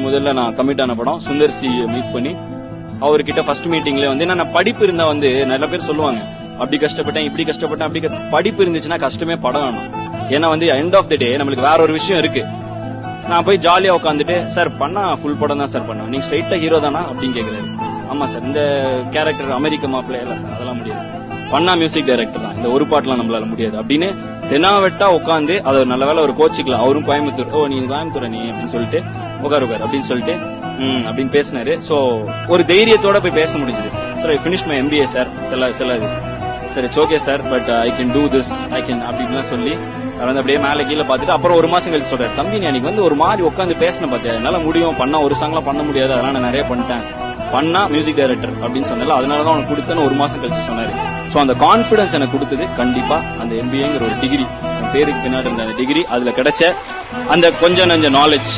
முதல்ல நான் கமிட் ஆன படம் சுந்தர் சி மீட் பண்ணி அவர்கிட்ட ஃபர்ஸ்ட் மீட்டிங்ல வந்து நான் படிப்பு இருந்தா வந்து நிறைய பேர் சொல்லுவாங்க அப்படி கஷ்டப்பட்டேன் இப்படி கஷ்டப்பட்டேன் அப்படி படிப்பு இருந்துச்சுன்னா கஷ்டமே படம் வேணும். ஏன்னா வந்து எண்ட் ஆஃப் த டே நம்மளுக்கு வேற ஒரு விஷயம் இருக்கு. நான் போய் ஜாலியா உட்காந்துட்டு சார் பண்ணா ஃபுல் படம் தான் சார் பண்ணேன், நீங்க ஸ்ட்ரைட்டா ஹீரோ தானா அப்படின்னு கேக்குறாரு. ஆமா சார், இந்த கேரக்டர் அமெரிக்க மாப்பிள்ள இல்ல சார், அதெல்லாம் முடியாது, பண்ணா மியூசிக் டைரக்டர் தான், இந்த ஒரு பாட்டுலாம் நம்மளால முடியாது அப்படின்னு தெனாவெட்டா உட்காந்து அதை நல்ல வேலை ஒரு கோச்சிக்கலாம். அவரும் கோயம்புத்தூர், ஓ நீ கோயம்புத்தூர் நீ அப்படின்னு சொல்லிட்டு உட்கார் அப்படின்னு சொல்லிட்டு அப்படின்னு பேசினாரு. சோ ஒரு தைரியத்தோட போய் பேச முடிஞ்சது. Sir I finish my MBA sir, செல்லாது sir it's okay sir but I can do this I can அப்படின்லாம் சொல்லி வந்து அப்படியே மேலே கீழே பார்த்துட்டு அப்புறம் ஒரு மாசம் கழிச்சு சொல்றாரு, தம்பி நீ அன்னைக்கு வந்து ஒரு மாதிரி உட்காந்து பேசின பார்த்தியா, என்னால முடியும், பண்ணா ஒரு சாங்லாம் பண்ண முடியாது, அதெல்லாம் நான் நிறைய பண்ணிட்டேன், பண்ணா மியூசிக் டைரக்டர் அப்படின்னு சொன்னால அதனாலதான் உனக்கு கொடுத்தேன்னு ஒரு மாசம் கழிச்சு சொன்னாரு. சோ அந்த கான்பிடன்ஸ் எனக்கு கொடுத்தது கண்டிப்பா அந்த MBAங்கிற ஒரு டிகிரி, பேருக்கு பின்னாடி இருந்த அந்த டிகிரி, அதுல கிடைச்ச அந்த கொஞ்சம் நஞ்ச நாலேஜ்